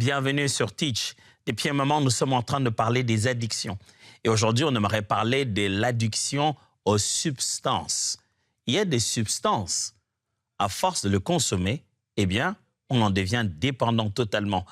Bienvenue sur Teach. Depuis un moment, nous sommes en train de parler des addictions. Et aujourd'hui, on aimerait parler de l'addiction aux substances. Il y a des substances, à force de le consommer, eh bien, on en devient dépendant totalement.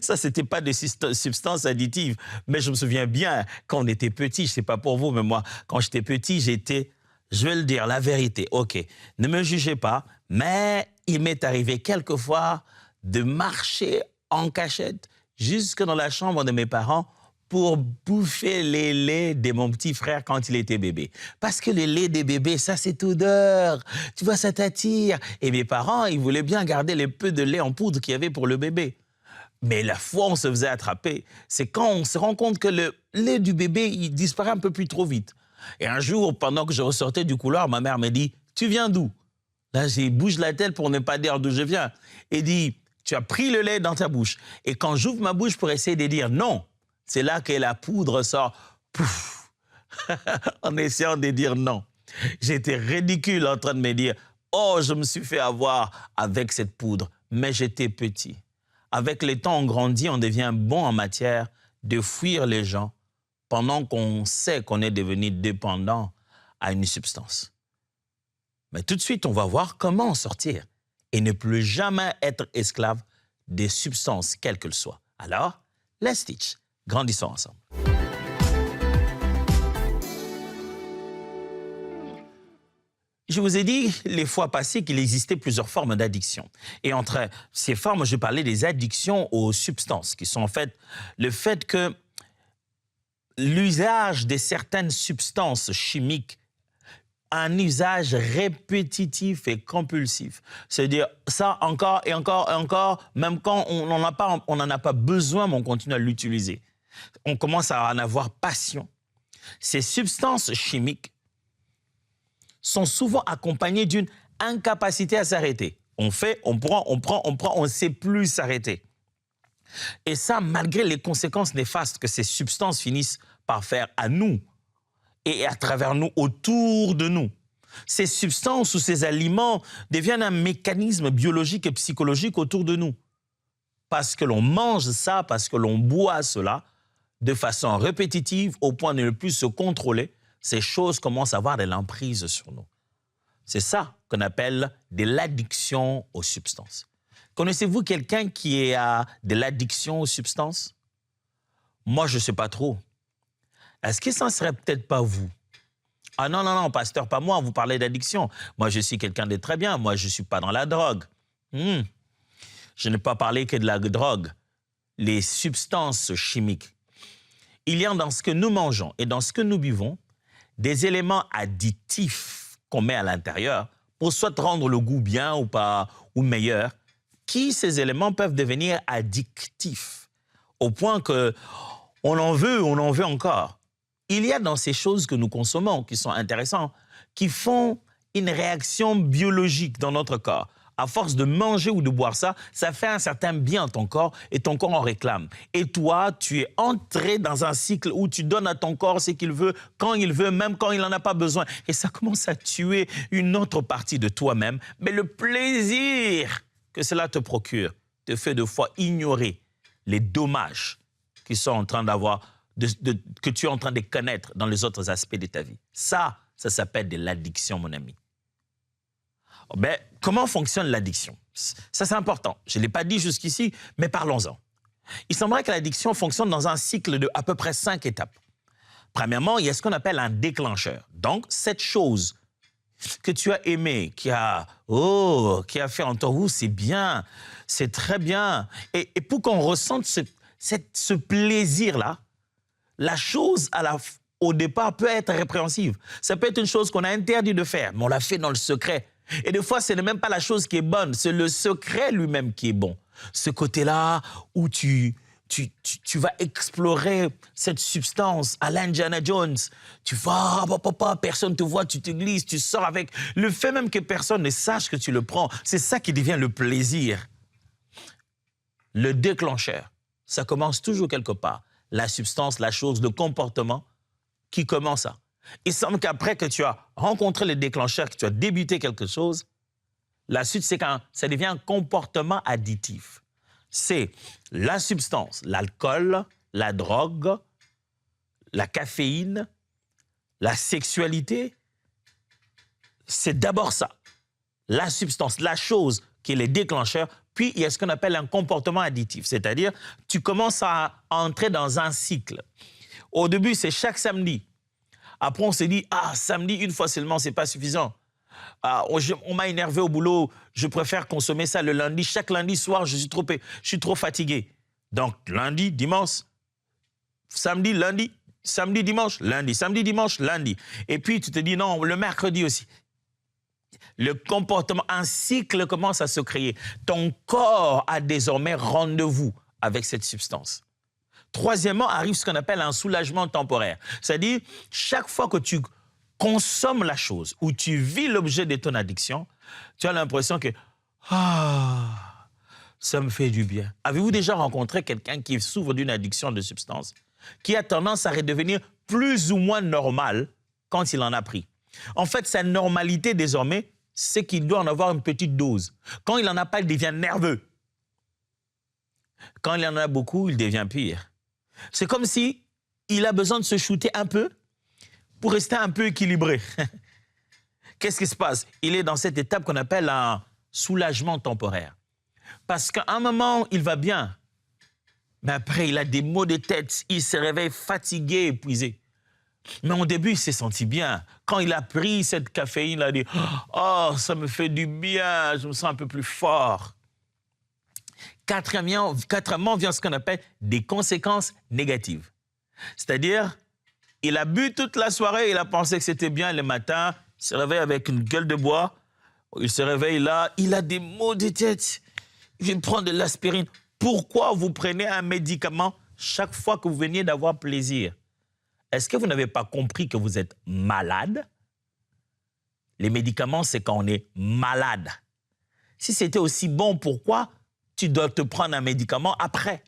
Ça, ce n'était pas des substances additives. Mais je me souviens bien, quand on était petit, je ne sais pas pour vous, mais moi, quand j'étais petit, j'étais, je vais le dire, la vérité. OK, ne me jugez pas, mais il m'est arrivé quelquefois de marcher en cachette jusque dans la chambre de mes parents pour bouffer les laits de mon petit frère quand il était bébé. Parce que le lait des bébés, ça, c'est odeur. Tu vois, ça t'attire. Et mes parents, ils voulaient bien garder les peu de lait en poudre qu'il y avait pour le bébé. Mais la fois où on se faisait attraper, c'est quand on se rend compte que le lait du bébé, il disparaît un peu plus trop vite. Et un jour, pendant que je ressortais du couloir, ma mère me dit « Tu viens d'où ?» Là, j'ai bouge la tête pour ne pas dire d'où je viens. Et dit « Tu as pris le lait dans ta bouche. » Et quand j'ouvre ma bouche pour essayer de dire « Non », c'est là que la poudre sort, pouf, en essayant de dire non. J'étais ridicule en train de me dire, oh, je me suis fait avoir avec cette poudre, mais j'étais petit. Avec le temps, on grandit, on devient bon en matière de fuir les gens pendant qu'on sait qu'on est devenu dépendant à une substance. Mais tout de suite, on va voir comment en sortir et ne plus jamais être esclave des substances, quelles qu'elles soient. Alors, let's teach. Grandissons ensemble. Je vous ai dit les fois passées qu'il existait plusieurs formes d'addiction. Et entre ces formes, je parlais des addictions aux substances, qui sont en fait le fait que l'usage de certaines substances chimiques a un usage répétitif et compulsif. C'est-à-dire ça encore et encore et encore, même quand on n'en a pas besoin, mais on continue à l'utiliser. On commence à en avoir passion. Ces substances chimiques sont souvent accompagnées d'une incapacité à s'arrêter. On fait, on prend, on ne sait plus s'arrêter. Et ça, malgré les conséquences néfastes que ces substances finissent par faire à nous et à travers nous, autour de nous. Ces substances ou ces aliments deviennent un mécanisme biologique et psychologique autour de nous. Parce que l'on mange ça, parce que l'on boit cela, de façon répétitive, au point de ne plus se contrôler, ces choses commencent à avoir de l'emprise sur nous. C'est ça qu'on appelle de l'addiction aux substances. Connaissez-vous quelqu'un qui a de l'addiction aux substances? Moi, je ne sais pas trop. Est-ce que ça ne serait peut-être pas vous? Ah non, non, non, pasteur, pas moi, vous parlez d'addiction. Moi, je suis quelqu'un de très bien. Moi, je ne suis pas dans la drogue. Je n'ai pas parlé que de la drogue. Les substances chimiques. Il y a dans ce que nous mangeons et dans ce que nous buvons des éléments additifs qu'on met à l'intérieur pour soit rendre le goût bien ou pas, ou meilleur, qui, ces éléments, peuvent devenir addictifs au point que on en veut encore. Il y a dans ces choses que nous consommons, qui sont intéressantes, qui font une réaction biologique dans notre corps. À force de manger ou de boire ça, ça fait un certain bien à ton corps et ton corps en réclame. Et toi, tu es entré dans un cycle où tu donnes à ton corps ce qu'il veut, quand il veut, même quand il n'en a pas besoin. Et ça commence à tuer une autre partie de toi-même. Mais le plaisir que cela te procure te fait de fois ignorer les dommages qui sont en train d'avoir, que tu es en train de connaître dans les autres aspects de ta vie. Ça s'appelle de l'addiction, mon ami. Ben, comment fonctionne l'addiction? Ça, c'est important. Je ne l'ai pas dit jusqu'ici, mais parlons-en. Il semblerait que l'addiction fonctionne dans un cycle de à peu près 5 étapes. Premièrement, il y a ce qu'on appelle un déclencheur. Donc, cette chose que tu as aimée, qui a fait en toi, c'est bien, c'est très bien. Et pour qu'on ressente ce plaisir-là, la chose au départ peut être répréhensible. Ça peut être une chose qu'on a interdit de faire, mais on l'a fait dans le secret. Et des fois, ce n'est même pas la chose qui est bonne, c'est le secret lui-même qui est bon. Ce côté-là où tu vas explorer cette substance à l'Indiana Jones. Tu vas, personne ne te voit, tu te glisses, tu sors avec. Le fait même que personne ne sache que tu le prends, c'est ça qui devient le plaisir. Le déclencheur, ça commence toujours quelque part. La substance, la chose, le comportement qui commence ça. Il semble qu'après que tu as rencontré le déclencheur, que tu as débuté quelque chose, la suite, c'est quand ça devient un comportement additif. c'est la substance, l'alcool, la drogue, la caféine, la sexualité. C'est d'abord ça, la substance, la chose qui est le déclencheur. Puis, il y a ce qu'on appelle un comportement addictif, c'est-à-dire tu commences à entrer dans un cycle. Au début, c'est chaque samedi. Après, on s'est dit, samedi, une fois seulement, ce n'est pas suffisant. On m'a énervé au boulot, je préfère consommer ça le lundi. Chaque lundi soir, je suis trop fatigué. Donc, lundi, dimanche, samedi, lundi, samedi, dimanche, lundi, samedi, dimanche, lundi. Et puis, tu te dis, non, le mercredi aussi. Le comportement, un cycle commence à se créer. Ton corps a désormais rendez-vous avec cette substance. Troisièmement, arrive ce qu'on appelle un soulagement temporaire. C'est-à-dire, chaque fois que tu consommes la chose ou tu vis l'objet de ton addiction, tu as l'impression que ça me fait du bien. Avez-vous déjà rencontré quelqu'un qui souffre d'une addiction de substance, qui a tendance à redevenir plus ou moins normal quand il en a pris? En fait, sa normalité désormais, c'est qu'il doit en avoir une petite dose. Quand il n'en a pas, il devient nerveux. Quand il en a beaucoup, il devient pire. C'est comme si il a besoin de se shooter un peu pour rester un peu équilibré. Qu'est-ce qui se passe? Il est dans cette étape qu'on appelle un soulagement temporaire. Parce qu'à un moment, il va bien. Mais après, il a des maux de tête. Il se réveille fatigué, épuisé. Mais au début, il s'est senti bien. Quand il a pris cette caféine, il a dit « Oh, ça me fait du bien, je me sens un peu plus fort. » Quatrièmement, vient ce qu'on appelle des conséquences négatives. C'est-à-dire, il a bu toute la soirée, il a pensé que c'était bien le matin, il se réveille avec une gueule de bois, il se réveille là, il a des maux de tête, il vient prendre de l'aspirine. Pourquoi vous prenez un médicament chaque fois que vous veniez d'avoir plaisir? Est-ce que vous n'avez pas compris que vous êtes malade? Les médicaments, c'est quand on est malade. Si c'était aussi bon, pourquoi tu dois te prendre un médicament après?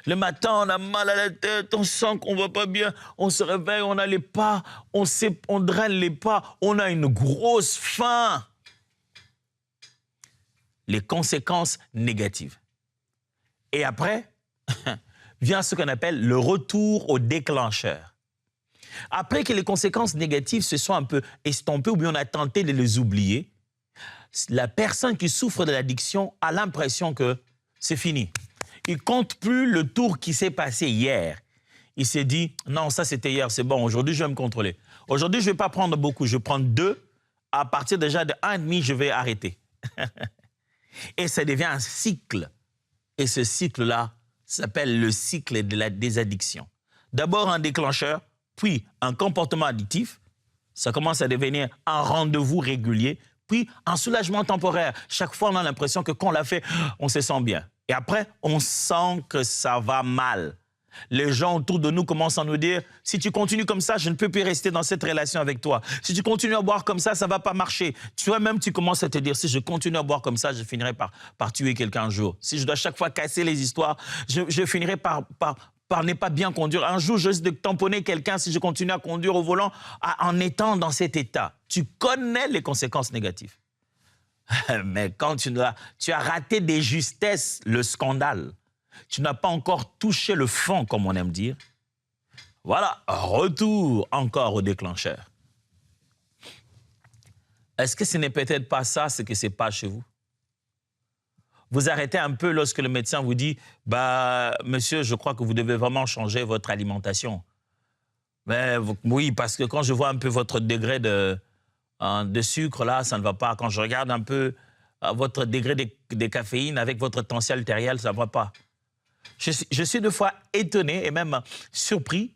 Le matin, on a mal à la tête, on sent qu'on ne va pas bien, on se réveille, on a les pas, on draine les pas, on a une grosse faim. Les conséquences négatives. Et après, vient ce qu'on appelle le retour au déclencheur. Après que les conséquences négatives se soient un peu estompées ou bien on a tenté de les oublier, la personne qui souffre de l'addiction a l'impression que c'est fini. Il ne compte plus le tour qui s'est passé hier. Il s'est dit, non, ça c'était hier, c'est bon, aujourd'hui je vais me contrôler. Aujourd'hui, je ne vais pas prendre beaucoup, je vais prendre 2. À partir déjà de 1,5, je vais arrêter. Et ça devient un cycle. Et ce cycle-là s'appelle le cycle des addictions. D'abord un déclencheur, puis un comportement addictif. Ça commence à devenir un rendez-vous régulier, puis un soulagement temporaire. Chaque fois, on a l'impression que quand on l'a fait, on se sent bien. Et après, on sent que ça va mal. Les gens autour de nous commencent à nous dire « Si tu continues comme ça, je ne peux plus rester dans cette relation avec toi. Si tu continues à boire comme ça ne va pas marcher. » Toi-même, tu commences à te dire « Si je continue à boire comme ça, je finirai par tuer quelqu'un un jour. Si je dois chaque fois casser les histoires, je finirai par ne pas bien conduire. Un jour, je risque de tamponner quelqu'un si je continue à conduire au volant en étant dans cet état. » Tu connais les conséquences négatives. Mais quand tu as raté des justesses, le scandale, tu n'as pas encore touché le fond, comme on aime dire. Voilà, retour encore au déclencheur. Est-ce que ce n'est peut-être pas ça ce qui se passe chez vous? Vous arrêtez un peu lorsque le médecin vous dit « Bah, monsieur, je crois que vous devez vraiment changer votre alimentation. » Mais oui, parce que quand je vois un peu votre degré de sucre, là, ça ne va pas. Quand je regarde un peu votre degré de caféine avec votre tension artérielle, ça ne va pas. Je suis deux fois étonné et même surpris.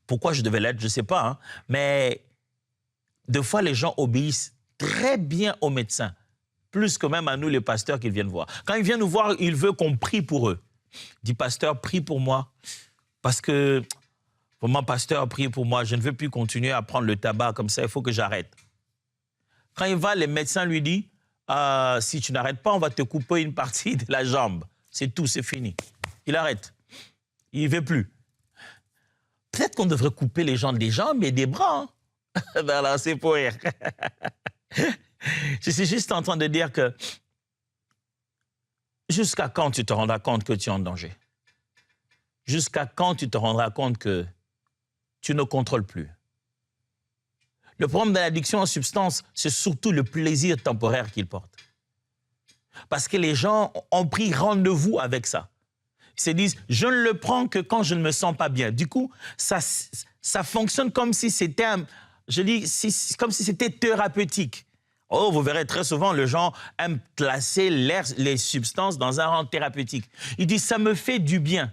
Pourquoi je devais l'être, je ne sais pas. Hein, mais deux fois, les gens obéissent très bien aux médecins, plus que même à nous, les pasteurs, qu'ils viennent voir. Quand ils viennent nous voir, ils veulent qu'on prie pour eux. Dis, pasteur, prie pour moi. Parce que, vraiment, pasteur, prie pour moi. Je ne veux plus continuer à prendre le tabac comme ça. Il faut que j'arrête. Quand il va, les médecins lui disent si tu n'arrêtes pas, on va te couper une partie de la jambe. C'est tout, c'est fini. Il arrête. Il ne veut plus. Peut-être qu'on devrait couper les gens des jambes et des bras. Hein? Ben là, c'est pour rire. Je suis juste en train de dire que Jusqu'à quand tu te rendras compte que tu es en danger? Jusqu'à quand tu te rendras compte que tu ne contrôles plus? Le problème de l'addiction aux substances, c'est surtout le plaisir temporaire qu'il porte. Parce que les gens ont pris rendez-vous avec ça. Ils se disent, je ne le prends que quand je ne me sens pas bien. Du coup, ça fonctionne comme si c'était, comme si c'était thérapeutique. Oh, vous verrez très souvent, les gens aiment classer les substances dans un rang thérapeutique. Ils disent, ça me fait du bien.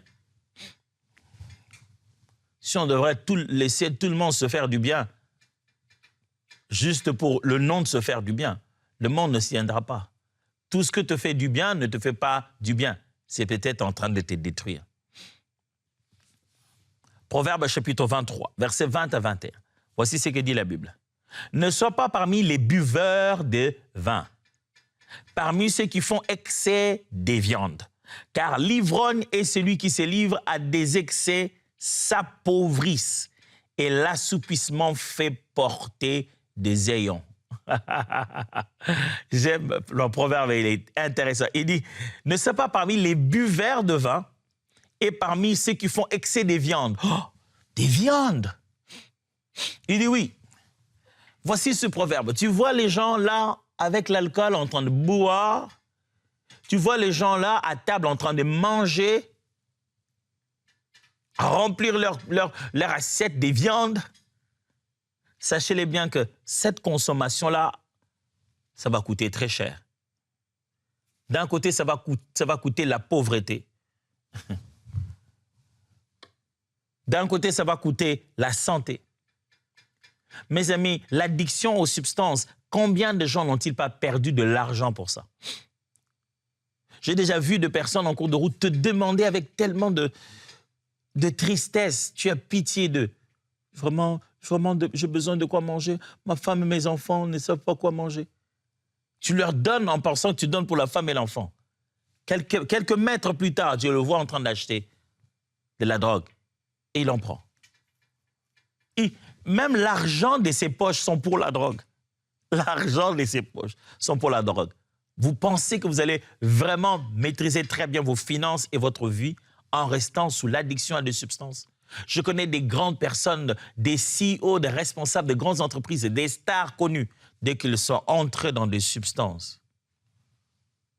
Si on devrait laisser tout le monde se faire du bien, juste pour le nom de se faire du bien, le monde ne s'y tiendra pas. Tout ce que te fait du bien ne te fait pas du bien. C'est peut-être en train de te détruire. Proverbe chapitre 23, versets 20 à 21. Voici ce que dit la Bible. Ne sois pas parmi les buveurs de vin, parmi ceux qui font excès des viandes, car l'ivrogne est celui qui se livre à des excès s'appauvrissent et l'assoupissement fait porter des ayons. J'aime le proverbe, il est intéressant. Il dit, ne sois pas parmi les buveurs de vin et parmi ceux qui font excès des viandes. Oh, des viandes! Il dit oui. Voici ce proverbe. Tu vois les gens là avec l'alcool en train de boire. Tu vois les gens là à table en train de manger, à remplir leur assiette des viandes. Sachez-les bien que cette consommation-là, ça va coûter très cher. D'un côté, ça va coûter la pauvreté. D'un côté, ça va coûter la santé. Mes amis, l'addiction aux substances, combien de gens n'ont-ils pas perdu de l'argent pour ça? J'ai déjà vu de personnes en cours de route te demander avec tellement de tristesse, tu as pitié d'eux. Vraiment, j'ai besoin de quoi manger. Ma femme et mes enfants ne savent pas quoi manger. Tu leur donnes en pensant que tu donnes pour la femme et l'enfant. Quelques mètres plus tard, tu le vois en train d'acheter de la drogue. Et il en prend. Et même l'argent de ses poches sont pour la drogue. L'argent de ses poches sont pour la drogue. Vous pensez que vous allez vraiment maîtriser très bien vos finances et votre vie en restant sous l'addiction à des substances? Je connais des grandes personnes, des CEO, des responsables de grandes entreprises, des stars connues. Dès qu'ils sont entrés dans des substances,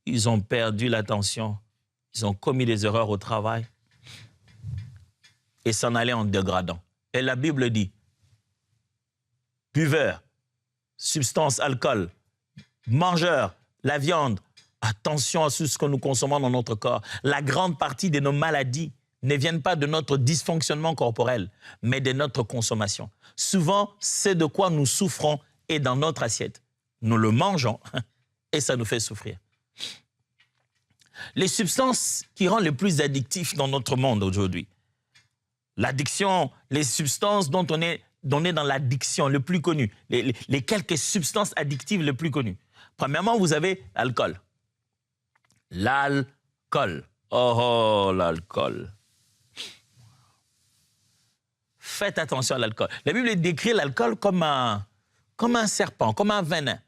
ils ont perdu l'attention, ils ont commis des erreurs au travail et s'en allaient en dégradant. Et la Bible dit, buveurs, substances, alcool, mangeurs, la viande, attention à ce que nous consommons dans notre corps. La grande partie de nos maladies ne viennent pas de notre dysfonctionnement corporel, mais de notre consommation. Souvent, c'est de quoi nous souffrons est dans notre assiette. Nous le mangeons et ça nous fait souffrir. Les substances qui rendent le plus addictifs dans notre monde aujourd'hui. L'addiction, les substances dont on est dans l'addiction le plus connu, les quelques substances addictives les plus connues. Premièrement, vous avez l'alcool. L'alcool. Oh, l'alcool. Faites attention à l'alcool. La Bible décrit l'alcool comme un serpent, comme un venin.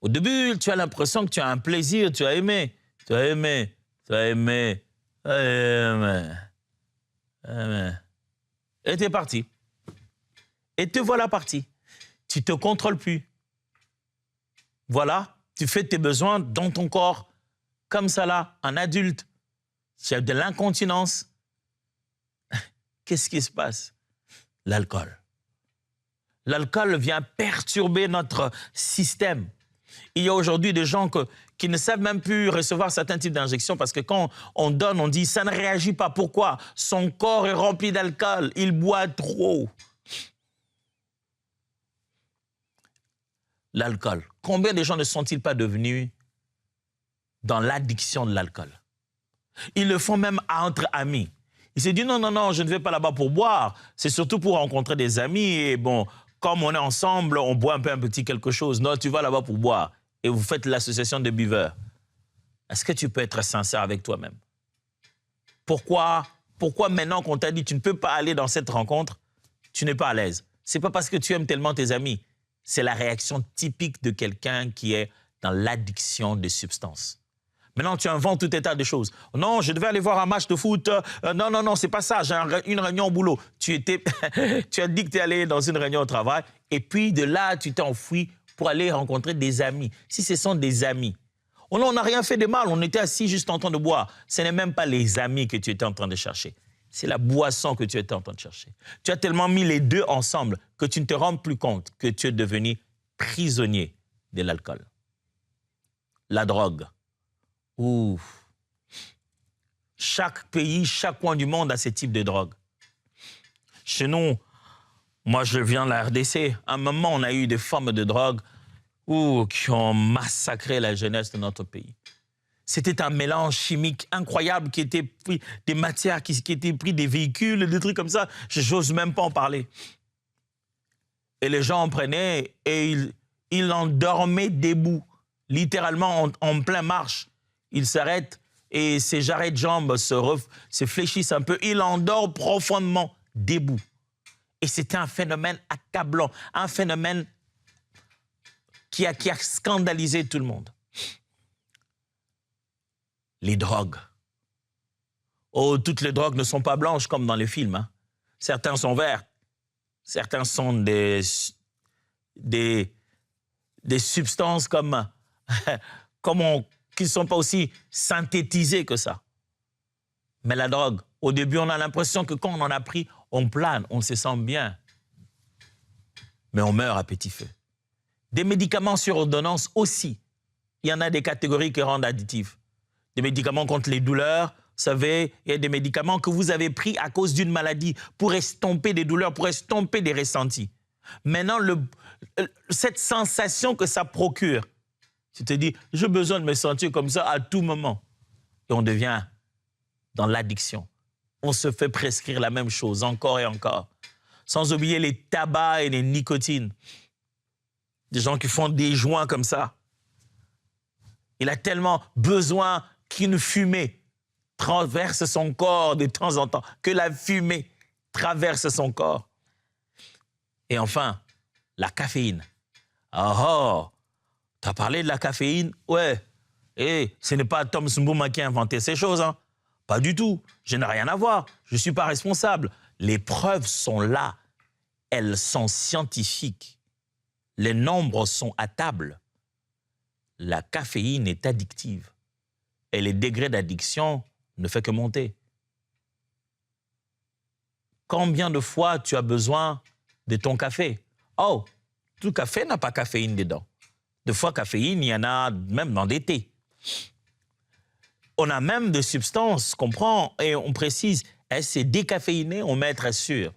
Au début, tu as l'impression que tu as un plaisir, tu as aimé. Et tu es parti. Et te voilà parti. Tu ne te contrôles plus. Voilà, tu fais tes besoins dans ton corps, comme ça là, un adulte. Tu as de l'incontinence. Qu'est-ce qui se passe? L'alcool. L'alcool vient perturber notre système. Il y a aujourd'hui des gens qui ne savent même plus recevoir certains types d'injections parce que quand on donne, on dit ça ne réagit pas. Pourquoi? Son corps est rempli d'alcool. Il boit trop. L'alcool. Combien de gens ne sont-ils pas devenus dans l'addiction de l'alcool? Ils le font même entre amis. Ils se disent non, je ne vais pas là-bas pour boire. C'est surtout pour rencontrer des amis et bon, comme on est ensemble, on boit un petit quelque chose. Non, tu vas là-bas pour boire et vous faites l'association de buveurs. Est-ce que tu peux être sincère avec toi-même? Pourquoi maintenant qu'on t'a dit tu ne peux pas aller dans cette rencontre, tu n'es pas à l'aise? C'est pas parce que tu aimes tellement tes amis. C'est la réaction typique de quelqu'un qui est dans l'addiction des substances. Maintenant, tu inventes tout état de choses. Non, je devais aller voir un match de foot. Non, c'est pas ça. J'ai une réunion au boulot. Tu as dit que tu es allé dans une réunion au travail. Et puis, de là, tu t'es enfui pour aller rencontrer des amis. Si ce sont des amis. On n'a rien fait de mal. On était assis juste en train de boire. Ce n'est même pas les amis que tu étais en train de chercher. C'est la boisson que tu étais en train de chercher. Tu as tellement mis les deux ensemble que tu ne te rends plus compte que tu es devenu prisonnier de l'alcool. La drogue. Ouf. Chaque pays, chaque coin du monde a ce type de drogue. Chez nous, moi je viens de la RDC, à un moment on a eu des formes de drogue qui ont massacré la jeunesse de notre pays. C'était un mélange chimique incroyable qui était pris, des matières qui étaient prises, des véhicules, des trucs comme ça. Je n'ose même pas en parler. Et les gens en prenaient et ils en dormaient debout, littéralement en pleine marche. Ils s'arrêtent et ses jarrets de jambes se fléchissent un peu. Il endort profondément debout. Et c'était un phénomène accablant, un phénomène qui a scandalisé tout le monde. Les drogues. Oh, toutes les drogues ne sont pas blanches comme dans les films. Hein. Certains sont verts. Certains sont des substances comme qui ne sont pas aussi synthétisées que ça. Mais la drogue, au début, on a l'impression que quand on en a pris, on plane, on se sent bien. Mais on meurt à petit feu. Des médicaments sur ordonnance aussi. Il y en a des catégories qui rendent additifs. Des médicaments contre les douleurs. Vous savez, il y a des médicaments que vous avez pris à cause d'une maladie pour estomper des douleurs, pour estomper des ressentis. Maintenant, cette sensation que ça procure, tu te dis, j'ai besoin de me sentir comme ça à tout moment. Et on devient dans l'addiction. On se fait prescrire la même chose encore et encore. Sans oublier les tabacs et les nicotines. Des gens qui font des joints comme ça. Il a tellement besoin qu'une fumée traverse son corps de temps en temps, que la fumée traverse son corps. Et enfin, la caféine. Tu as parlé de la caféine? Ouais. Et ce n'est pas Tom Mbouma qui a inventé ces choses. Hein. Pas du tout. Je n'ai rien à voir. Je ne suis pas responsable. Les preuves sont là. Elles sont scientifiques. Les nombres sont à table. La caféine est addictive. Et les degrés d'addiction ne font que monter. Combien de fois tu as besoin de ton café? Oh, tout café n'a pas caféine dedans. Des fois, caféine, il y en a même dans des thés. On a même des substances qu'on prend et on précise, c'est décaféiné, on met être sûr.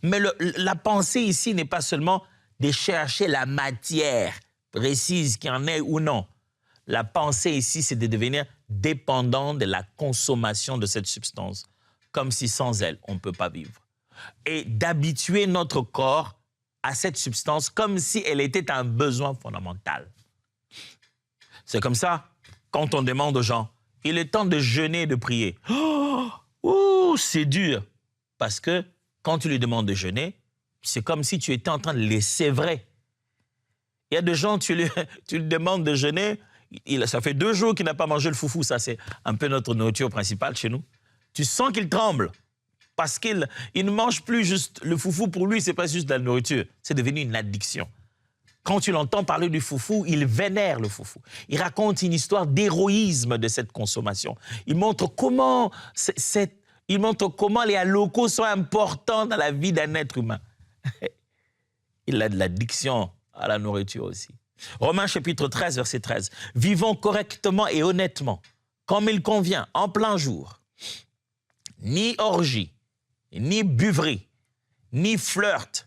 Mais la pensée ici n'est pas seulement de chercher la matière précise qu'il y en ait ou non. La pensée ici, c'est de devenir dépendant de la consommation de cette substance, comme si sans elle, on ne peut pas vivre. Et d'habituer notre corps à cette substance comme si elle était un besoin fondamental. C'est comme ça, quand on demande aux gens, il est temps de jeûner et de prier. C'est dur. Parce que quand tu lui demandes de jeûner, c'est comme si tu étais en train de les sévrer. Il y a des gens, tu lui demandes de jeûner, ça fait 2 jours qu'il n'a pas mangé le foufou, ça c'est un peu notre nourriture principale chez nous. Tu sens qu'il tremble. Parce qu'il ne mange plus juste le foufou, pour lui, ce n'est pas juste de la nourriture. C'est devenu une addiction. Quand tu l'entends parler du foufou, il vénère le foufou. Il raconte une histoire d'héroïsme de cette consommation. Il montre comment les locaux sont importants dans la vie d'un être humain. Il a de l'addiction à la nourriture aussi. Romains chapitre 13, verset 13. Vivons correctement et honnêtement, comme il convient, en plein jour. Ni orgie, ni buverie, ni flirt,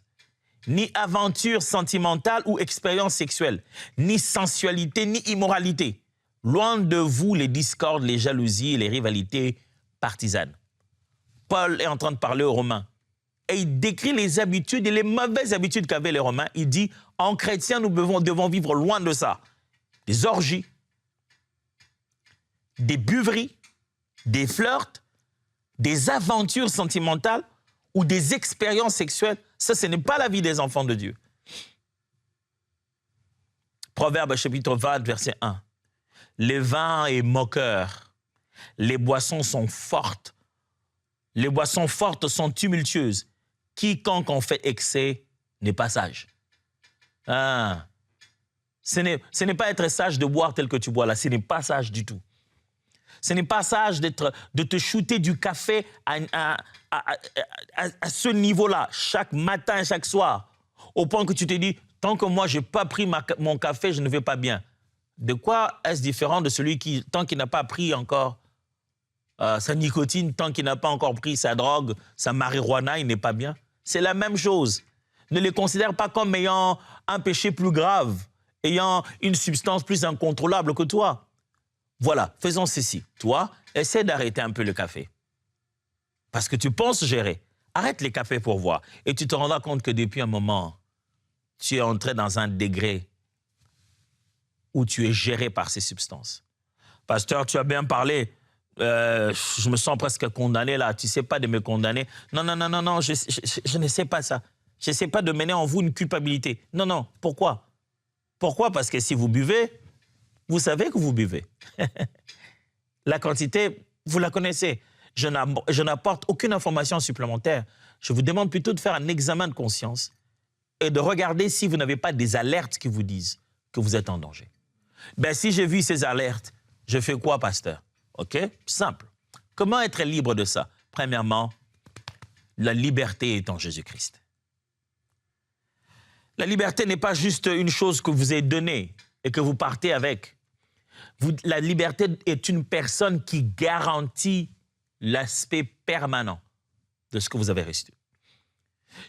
ni aventure sentimentale ou expérience sexuelle, ni sensualité, ni immoralité. Loin de vous les discordes, les jalousies et les rivalités partisanes. Paul est en train de parler aux Romains. Et il décrit les habitudes et les mauvaises habitudes qu'avaient les Romains. Il dit, en chrétien, nous devons vivre loin de ça. Des orgies, des buveries, des flirts, des aventures sentimentales ou des expériences sexuelles. Ça, ce n'est pas la vie des enfants de Dieu. Proverbe chapitre 20, verset 1. Le vin est moqueur. Les boissons sont fortes. Les boissons fortes sont tumultueuses. Quiconque en fait excès n'est pas sage. Ah. Ce n'est pas être sage de boire tel que tu bois là. Ce n'est pas sage du tout. Ce n'est pas sage de te shooter du café à ce niveau-là, chaque matin, chaque soir, au point que tu te dis, tant que moi, je n'ai pas pris mon café, je ne vais pas bien. De quoi est-ce différent de celui qui, tant qu'il n'a pas pris encore sa nicotine, tant qu'il n'a pas encore pris sa drogue, sa marijuana, il n'est pas bien? C'est la même chose. Ne les considère pas comme ayant un péché plus grave, ayant une substance plus incontrôlable que toi. Voilà, faisons ceci. Toi, essaie d'arrêter un peu le café. Parce que tu penses gérer. Arrête les cafés pour voir. Et tu te rendras compte que depuis un moment, tu es entré dans un degré où tu es géré par ces substances. Pasteur, tu as bien parlé. Je me sens presque condamné là. Tu ne sais pas de me condamner. Non, je ne sais pas ça. Je ne sais pas de mener en vous une culpabilité. Non. Pourquoi? Pourquoi? Parce que si vous buvez, vous savez que vous buvez. La quantité, vous la connaissez. Je n'apporte aucune information supplémentaire. Je vous demande plutôt de faire un examen de conscience et de regarder si vous n'avez pas des alertes qui vous disent que vous êtes en danger. Ben, si j'ai vu ces alertes, je fais quoi, pasteur? OK? Simple. Comment être libre de ça? Premièrement, la liberté est en Jésus-Christ. La liberté n'est pas juste une chose que vous est donnée et que vous partez avec. La liberté est une personne qui garantit l'aspect permanent de ce que vous avez reçu.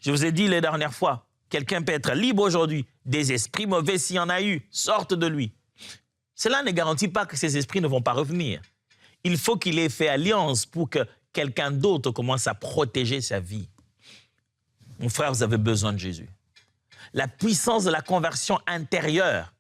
Je vous ai dit les dernières fois, quelqu'un peut être libre aujourd'hui. Des esprits mauvais, s'il y en a eu, sortent de lui. Cela ne garantit pas que ces esprits ne vont pas revenir. Il faut qu'il ait fait alliance pour que quelqu'un d'autre commence à protéger sa vie. Mon frère, vous avez besoin de Jésus. La puissance de la conversion intérieure,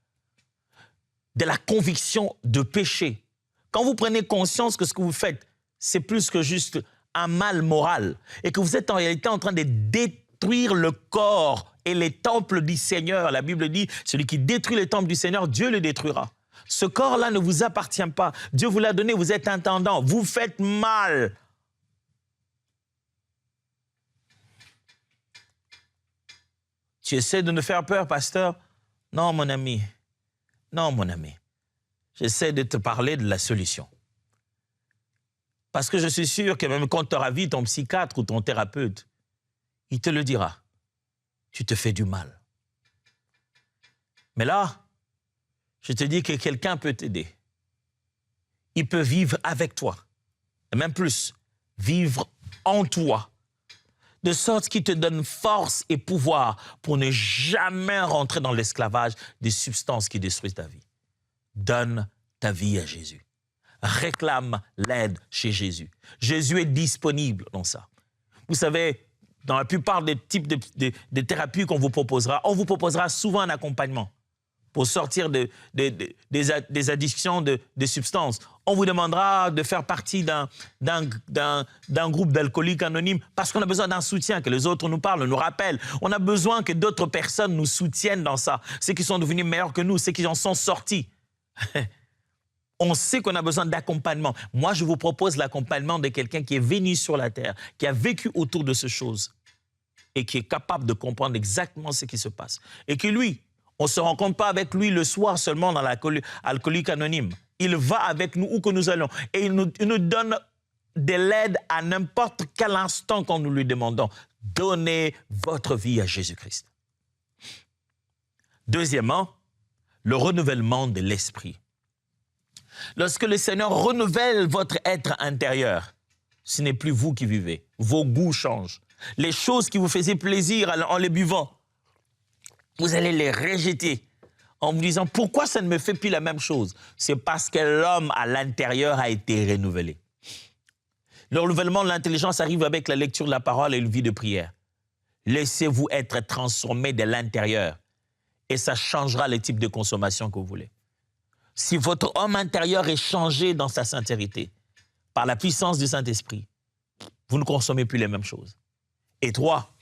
de la conviction de péché. Quand vous prenez conscience que ce que vous faites, c'est plus que juste un mal moral et que vous êtes en réalité en train de détruire le corps et les temples du Seigneur. La Bible dit, celui qui détruit les temples du Seigneur, Dieu le détruira. Ce corps-là ne vous appartient pas. Dieu vous l'a donné, vous êtes intendant. Vous faites mal. Tu essaies de nous faire peur, pasteur? Non, mon ami. Non, mon ami. J'essaie de te parler de la solution. Parce que je suis sûr que même quand tu auras vu ton psychiatre ou ton thérapeute, il te le dira. Tu te fais du mal. Mais là, je te dis que quelqu'un peut t'aider. Il peut vivre avec toi. Et même plus, vivre en toi. De sorte qu'il te donne force et pouvoir pour ne jamais rentrer dans l'esclavage des substances qui détruisent ta vie. Donne ta vie à Jésus. Réclame l'aide chez Jésus. Jésus est disponible dans ça. Vous savez, dans la plupart des types de thérapies qu'on vous proposera, on vous proposera souvent un accompagnement pour sortir des addictions de substances. On vous demandera de faire partie d'un groupe d'alcooliques anonymes parce qu'on a besoin d'un soutien, que les autres nous parlent, nous rappellent. On a besoin que d'autres personnes nous soutiennent dans ça. Ceux qui sont devenus meilleurs que nous, ceux qui en sont sortis. On sait qu'on a besoin d'accompagnement. Moi, je vous propose l'accompagnement de quelqu'un qui est venu sur la terre, qui a vécu autour de ces choses et qui est capable de comprendre exactement ce qui se passe. Et que lui, on ne se rencontre pas avec lui le soir seulement dans l'alcoolique anonyme. Il va avec nous où que nous allons. Et il nous donne de l'aide à n'importe quel instant quand nous lui demandons. Donnez votre vie à Jésus-Christ. Deuxièmement, le renouvellement de l'esprit. Lorsque le Seigneur renouvelle votre être intérieur, ce n'est plus vous qui vivez. Vos goûts changent. Les choses qui vous faisaient plaisir en les buvant, vous allez les rejeter en vous disant « Pourquoi ça ne me fait plus la même chose ?» C'est parce que l'homme à l'intérieur a été renouvelé. Le renouvellement de l'intelligence arrive avec la lecture de la parole et une vie de prière. Laissez-vous être transformé de l'intérieur et ça changera le type de consommation que vous voulez. Si votre homme intérieur est changé dans sa sincérité, par la puissance du Saint-Esprit, vous ne consommez plus les mêmes choses. Et trois,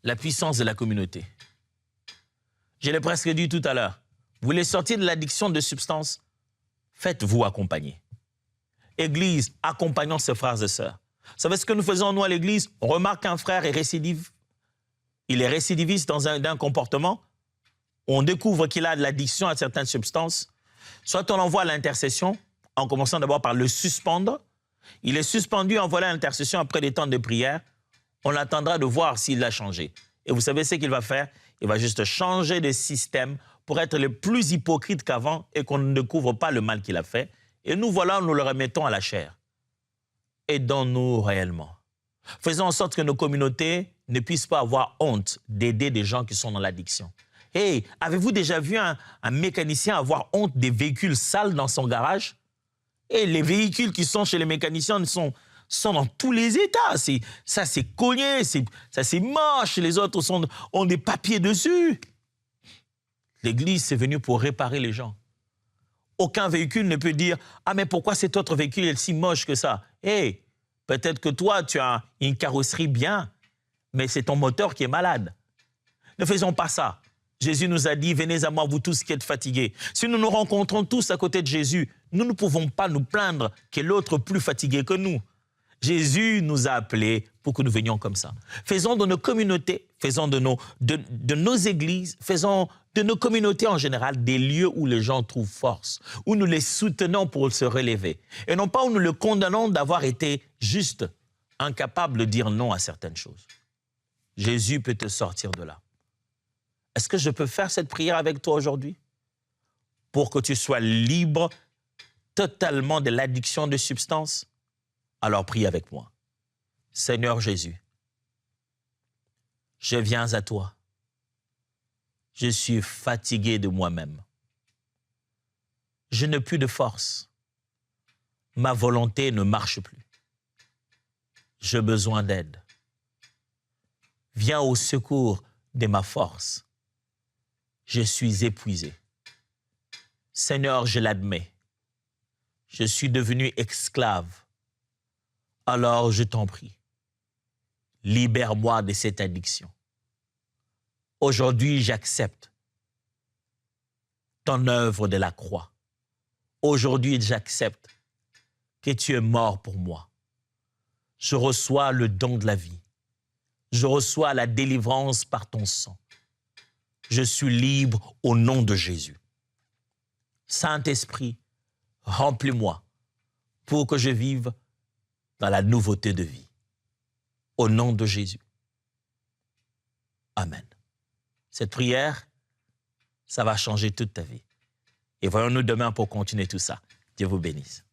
la puissance de la communauté. Je l'ai presque dit tout à l'heure. Vous voulez sortir de l'addiction de substances? Faites-vous accompagner. Église, accompagnons ses frères et sœurs. Vous savez ce que nous faisons, nous, à l'église? On remarque qu'un frère est récidive. Il est récidiviste dans un comportement. On découvre qu'il a de l'addiction à certaines substances. Soit on l'envoie à l'intercession, en commençant d'abord par le suspendre. Il est suspendu, envoyé à l'intercession après des temps de prière. On attendra de voir s'il a changé. Et vous savez ce qu'il va faire? Il va juste changer de système pour être le plus hypocrite qu'avant et qu'on ne découvre pas le mal qu'il a fait. Et nous, voilà, nous le remettons à la chair. Aidons-nous réellement. Faisons en sorte que nos communautés ne puissent pas avoir honte d'aider des gens qui sont dans l'addiction. Hey, avez-vous déjà vu un mécanicien avoir honte des véhicules sales dans son garage? Et les véhicules qui sont chez les mécaniciens sont dans tous les états. Ça, c'est cogné, ça, c'est moche. Les autres ont des papiers dessus. L'Église, c'est venu pour réparer les gens. Aucun véhicule ne peut dire « Ah, mais pourquoi cet autre véhicule est si moche que ça ?» Hey, peut-être que toi, tu as une carrosserie bien, mais c'est ton moteur qui est malade. Ne faisons pas ça. Jésus nous a dit « Venez à moi, vous tous qui êtes fatigués. » Si nous nous rencontrons tous à côté de Jésus, nous ne pouvons pas nous plaindre que l'autre plus fatigué que nous. Jésus nous a appelés pour que nous venions comme ça. Faisons de nos communautés, faisons de nos églises, faisons de nos communautés en général des lieux où les gens trouvent force, où nous les soutenons pour se relever. Et non pas où nous le condamnons d'avoir été juste incapable de dire non à certaines choses. Jésus peut te sortir de là. Est-ce que je peux faire cette prière avec toi aujourd'hui? Pour que tu sois libre totalement de l'addiction de substances? Alors prie avec moi. Seigneur Jésus, je viens à toi. Je suis fatigué de moi-même. Je n'ai plus de force. Ma volonté ne marche plus. J'ai besoin d'aide. Viens au secours de ma force. Je suis épuisé. Seigneur, je l'admets. Je suis devenu esclave. Alors je t'en prie, libère-moi de cette addiction. Aujourd'hui, j'accepte ton œuvre de la croix. Aujourd'hui, j'accepte que tu es mort pour moi. Je reçois le don de la vie. Je reçois la délivrance par ton sang. Je suis libre au nom de Jésus. Saint-Esprit, remplis-moi pour que je vive dans la nouveauté de vie. Au nom de Jésus. Amen. Cette prière, ça va changer toute ta vie. Et voyons-nous demain pour continuer tout ça. Dieu vous bénisse.